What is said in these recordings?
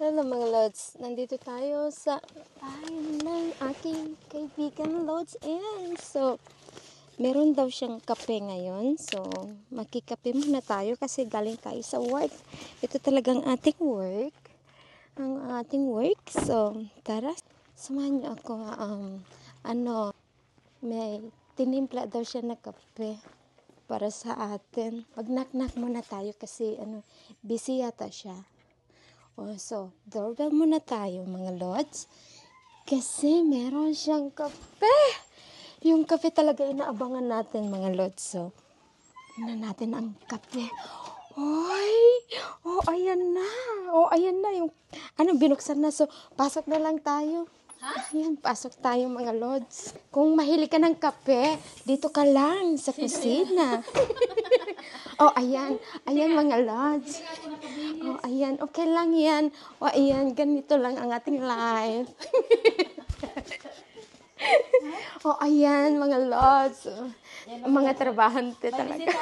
Hello mga Lods, nandito tayo sa bahay ng aking kaibigan Lods. And so, meron daw siyang kape ngayon. So, makikape muna tayo kasi galing tayo sa work. Ito talagang ating work. Ang ating work. So, tara, samahan niyo ako. May tinimpla daw siya na kape para sa atin. Mag-knock-knock muna tayo kasi busy yata siya. So, doorbell muna tayo mga Lods. Kasi meron siyang kape. Yung kape talaga inaabangan natin mga Lods. So, tingnan natin ang kape. Oy! Ayan na. Ayan na. Yung, binuksan na. So, pasok na lang tayo. Ayan, pasok tayo mga Lods. Kung mahilig ka ng kape, dito ka lang sa kusina. Ayan. Ayan mga Lods. Ayan. Okay lang yan. Ayan. Ganito lang ang ating life. Ayan mga Lods. Mga trabahante talaga.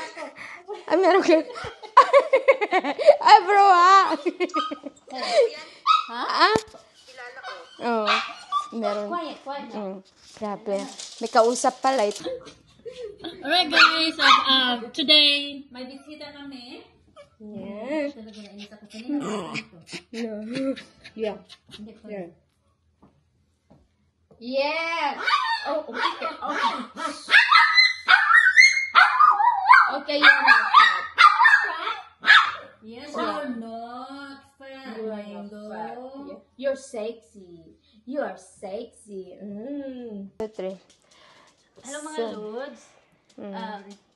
Ay, meron ka. Ay, bro, ha? Meron. Quiet. Grabe. May kausap pala ito. Alright guys, today may bisita kami. Yeah. Talaga na inisa ko kanina. No. Yeah. Yeah. Okay. Okay, you're not fat. Yes, you're not fat. You're sexy. You are sexy. 2, 3. Hello mga Lods.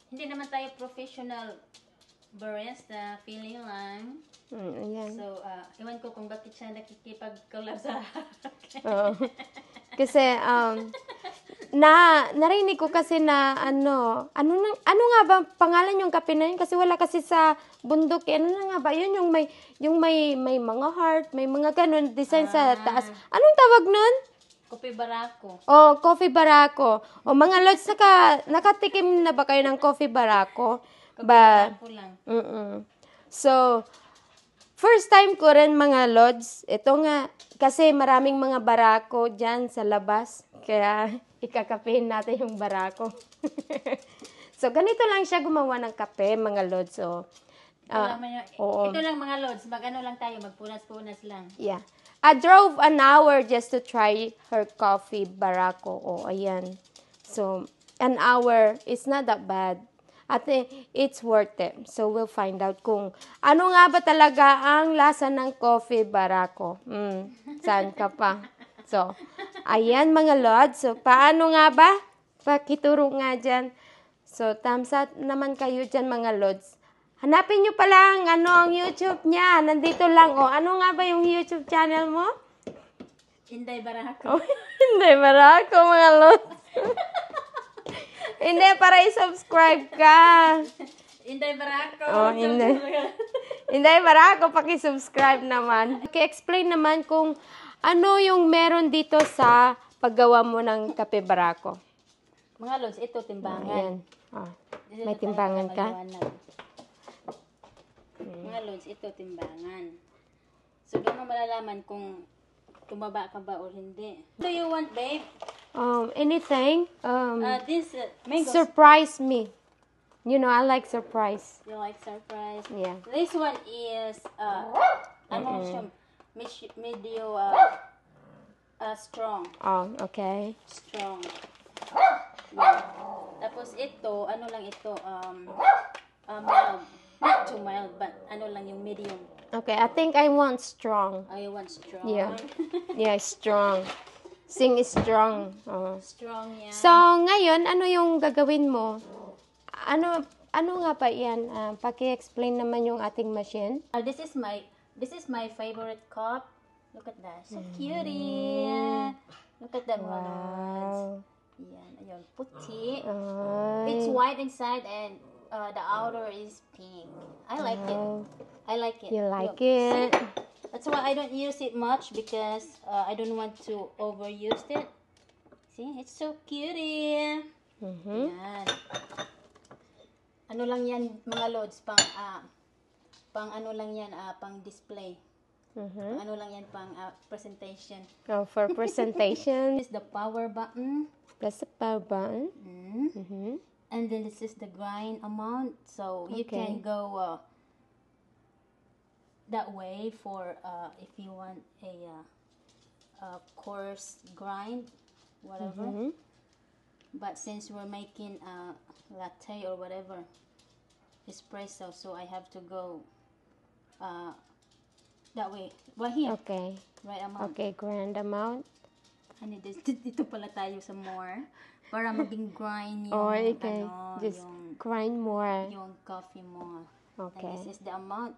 Hindi naman tayo professional barista, feeling lang. Ayan. So, iwan ko kung bakit siya nakikipag-collab sa akin. Kasi, narinig ko kasi na, ano nga ba pangalan yung kape na yun? Kasi wala kasi sa bundok. Ano na nga ba? Yun yung may mga heart, may mga ganun design sa taas. Anong tawag nun? Coffee barako. Coffee barako. Mga Lods, nakatikim na ba kayo ng coffee barako? Barako lang. So, first time ko rin mga Lods. Ito nga, kasi maraming mga barako dyan sa labas. Kaya, ikakapehin natin yung barako. So, ganito lang siya gumawa ng kape, mga Lods. So, ito lang mga Lods, mag-ano lang tayo, magpunas-punas lang. Yeah. I drove an hour just to try her coffee barako. Ayan. So, an hour is not that bad. I think it's worth it. So, we'll find out kung ano nga ba talaga ang lasa ng coffee barako. Saan ka pa? So, ayan mga Lods. So, paano nga ba? Pakituro nga dyan. So, thumbs up naman kayo dyan mga Lods. Hanapin nyo pala ang YouTube niya. Nandito lang. Ano nga ba yung YouTube channel mo? Inday Barako. Inday Barako, mga Lods. Hindi, para i-subscribe ka. Inday Barako. Inday Barako, paki-subscribe naman. Paki-explain naman kung ano yung meron dito sa paggawa mo ng kape barako. Mga Lods, ito timbangan. Ayan. May timbangan ka? Mga Lods, ito timbangan. So, doon mo malalaman kung tumaba ka ba o hindi. What do you want, babe? Anything. This mango. Surprise me. You know, I like surprise. You like surprise? Yeah. This one is, siya, medyo, strong. Okay. Strong. Yeah. Tapos ito, lang ito, mild. Not too mild, but lang yung medium. Okay, I think I want strong. I want strong. Yeah. Yeah, strong. Sing is strong. Strong, yeah. So, ngayon, ano yung gagawin mo? Ano nga ba yan? Paki-explain naman yung ating machine. This is my favorite cup. Look at that. So cutie. Look at that, mga Lods. Yan, ayun, puti. It's white inside and the outer is pink. I like it. You like it? See? That's why I don't use it much because I don't want to overuse it. See, it's so cutie. Yan. Ano lang yan mga Lods, pang ano lang yan, pang display. Ano lang yan pang presentation. Oh, for presentation. This is the power button. That's the power button. And then this is the grind amount. So you Okay. can go that way for if you want a coarse grind, whatever. But since we're making a latte or whatever, espresso, so I have to go that way. Right here. Okay. Right amount. Okay, grand amount. Ano, dito pala tayo sa more. Para maging grind yung, Oh, okay. ano, Just yung, grind more. yung coffee mo. Okay. And this is the amount.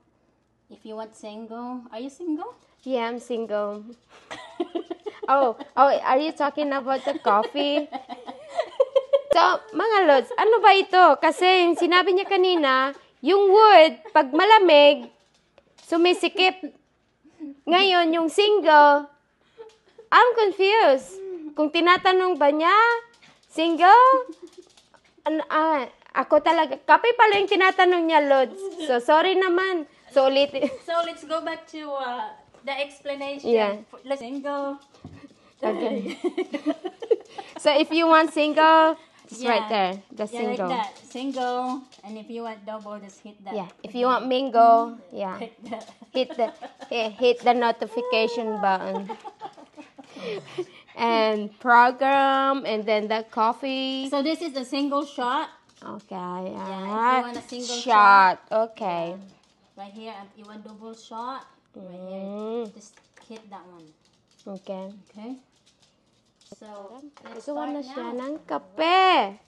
If you want single, are you single? Yeah, I'm single. Oh, are you talking about the coffee? So, mga lods, ano ba ito? Kasi yung sinabi niya kanina, yung wood, pag malamig, sumisikip. Ngayon, yung single, I'm confused. Kung tinatanong ba niya, single? Ako talaga, kape pala yung tinatanong niya, lods. So, sorry naman. So, ulitin. So let's go back to the explanation. Yeah. Let's single. Okay. So, if you want single, it's Yeah. right there. The Yeah, single. like that. Single. And if you want double, just hit that. Yeah. If you want mingle, yeah. Hit that. Hit the notification button. And program, and then the coffee. So this is a single shot. Okay. if you Alright. want a single Shot. Okay. Right here, if you want double shot, right here, just hit that one. Okay. Okay. So let's Gusto start na siya now. ng kape.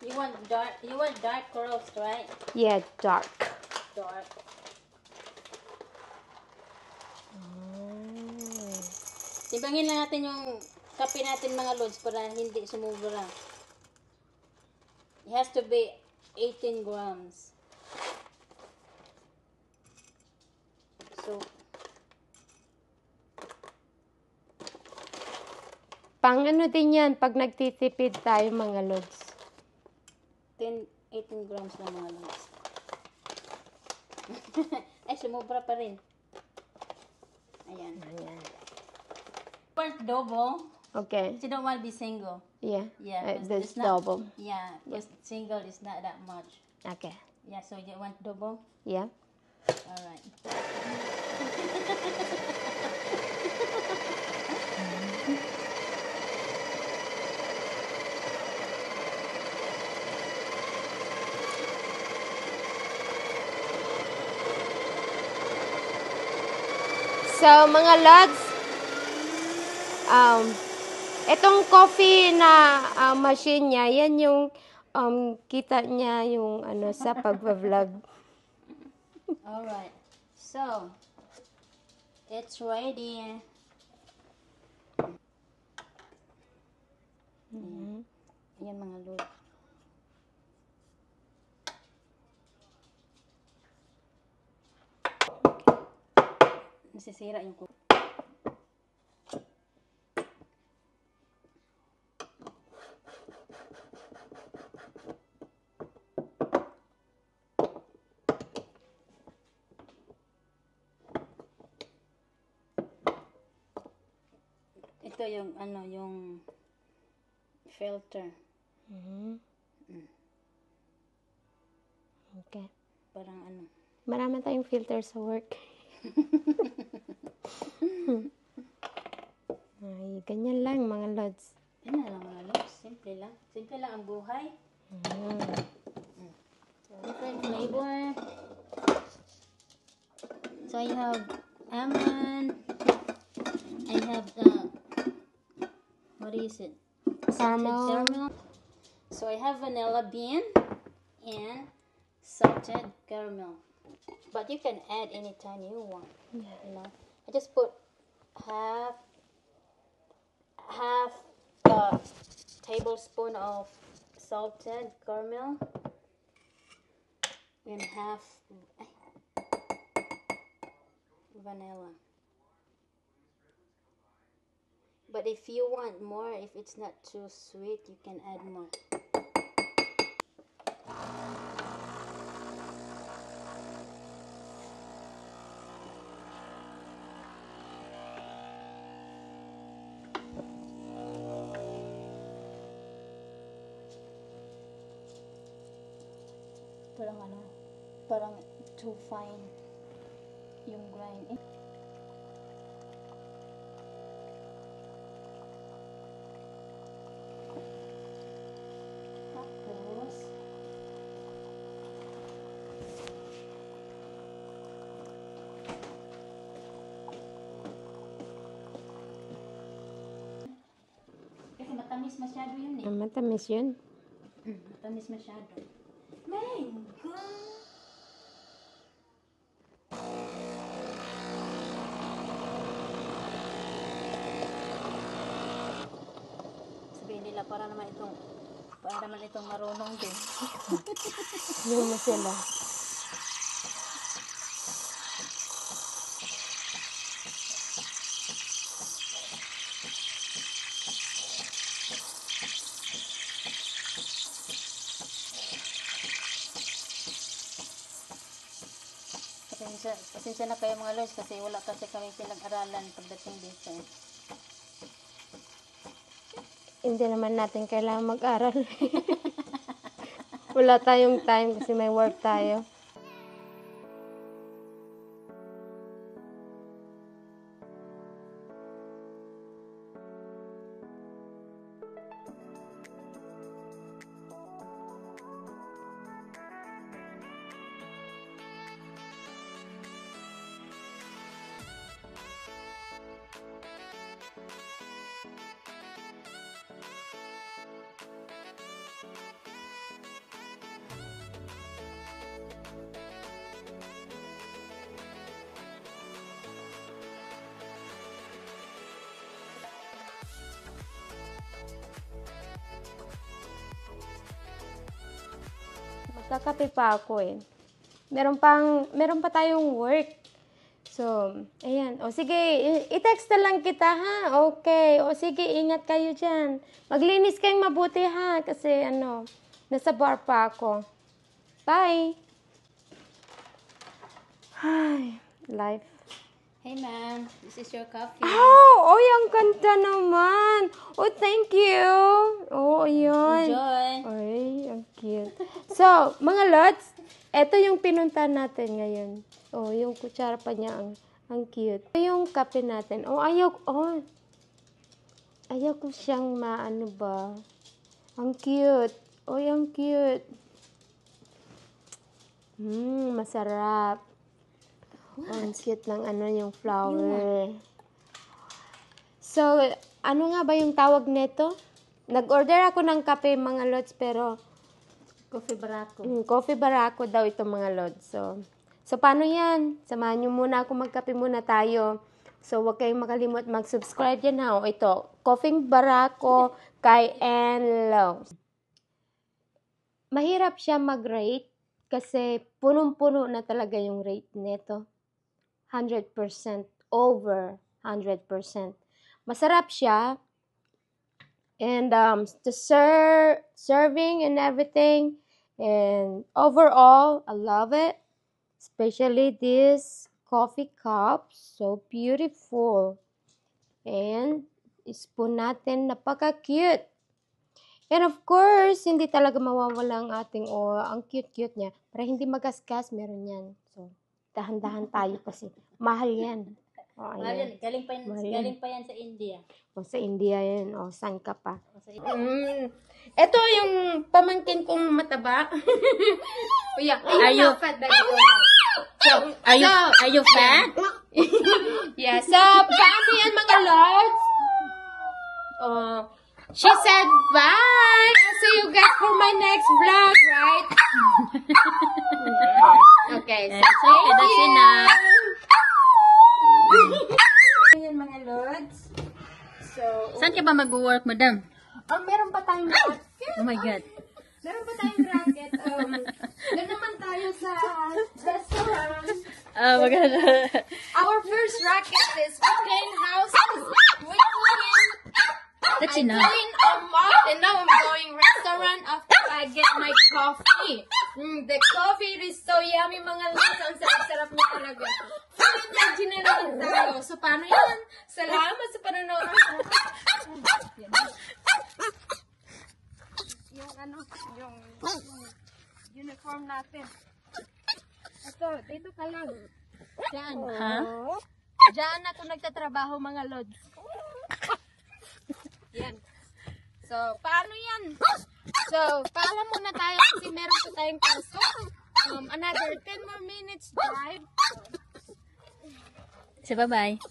You want dark roast, right? Yeah, dark. Dark. Tibangin lang natin yung kape natin mga lods para hindi sumubra. It has to be 18 grams. So, Pang ano din yan, pag nagtitipid tayo mga lods. 18 grams lang mga lods. Ay, sumubra pa rin. Ayan. Ayan. Want double, Okay. but you don't want to be single. Yeah. Yeah, 'cause That's it's not- double. Yeah, because single is not that much. Okay. Yeah, so you want double? Yeah. Alright. So, mga lods, itong coffee na machine niya, yan yung kita niya yung ano sa pagva-vlog. Alright. So, it's ready. Ayan mga load. Nasisira yung cook. Ito yung ano, yung filter. Okay. Parang ano. Marami tayong filter sa work. Ay, ganyan lang mga lods. Yan na lang mga loves. Simple lang. Simple lang ang buhay. Different flavor. So I have almond. I have what is it? Caramel. Caramel. So I have vanilla bean and salted caramel. But you can add anytime you want. You know. I just put half tablespoon of salted caramel and half vanilla. But if you want more, if it's not too sweet, you can add more. parang too fine yung grind. Tapos, kasi matamis masyado yun eh. Matamis yun. Matamis masyado. Mango! Sabihin nila para naman itong marunong din. Yun mo sila. Pasensya na kayo mga lords kasi wala kasi kami pinag-aralan pagdating dito. Hindi naman natin kailangan mag-aral. Wala tayong time kasi may work tayo. Magkakape pa ako eh. Meron pa tayong work. So, ayan. O sige, i-text na lang kita ha. Okay. O sige, ingat kayo dyan. Maglinis kayong mabuti ha. Kasi nasa bar pa ako. Bye! Ay, life. Hey ma'am, this is your coffee. Oh, ang ganda naman. Oh, thank you. Oh, ayun. Enjoy. Ay, ang cute. So, mga lods, eto yung pinunta natin ngayon. Oh, yung kutsara pa niya, ang cute. Ito yung kape natin. Oh, ayaw ko siyang maano ba. Ang cute. Oh, ang cute. Masarap. Oh, ang cute ng yung flower. So, ano nga ba yung tawag nito? Nag-order ako ng kape, mga lods, pero Coffee barako. Coffee barako daw ito, mga lods. So, paano yan? Samahan nyo muna ako, magkape muna tayo. So, huwag kayong makalimut mag-subscribe yan ha. O, ito, Coffee barako kay Enlo. Mahirap siya mag-rate kasi punong-puno na talaga yung rate nito. 100%, over 100%. Masarap siya. And the serving and everything. And overall, I love it. Especially this coffee cup. So beautiful. And spoon natin, napaka-cute. And of course, hindi talaga mawawala ang ang cute-cute niya. Para hindi magasgas, meron yan. So, dahan-dahan tayo kasi mahal yan. Mahal yan. Galing pa yan sa India. O, sa India yan. O, saan ka pa? Ito yung pamangkin kong mataba. Yeah. Are you fat? Are you fat? Yeah. So, paano yan, mga lords? She said, bye! I'll see you guys for my next vlog, right? Okay. That's okay. That's enough. Ayan, mga lords. So, Saan ka ba mag-work, madam? meron pa tayong racket. Oh my God. Meron pa tayong racket. Doon naman tayo sa restaurant. Oh my God. Our first racket is we clean houses. We clean. That's I enough. clean a mop and now I'm going restaurant after I get my coffee. The coffee is so yummy, mga lods. Ang sarap-sarap niya talaga. Full energy na naman tayo. So, paano yan? Salamat sa panonood. Yung uniform. farm natin. Ito, dito ka lang. Diyan. Ha? Diyan ako nagtatrabaho mga lods. Yan. So, paano yan? So, paalam muna tayo kasi meron pa tayong pasok. Another 10 more minutes drive. So, bye-bye.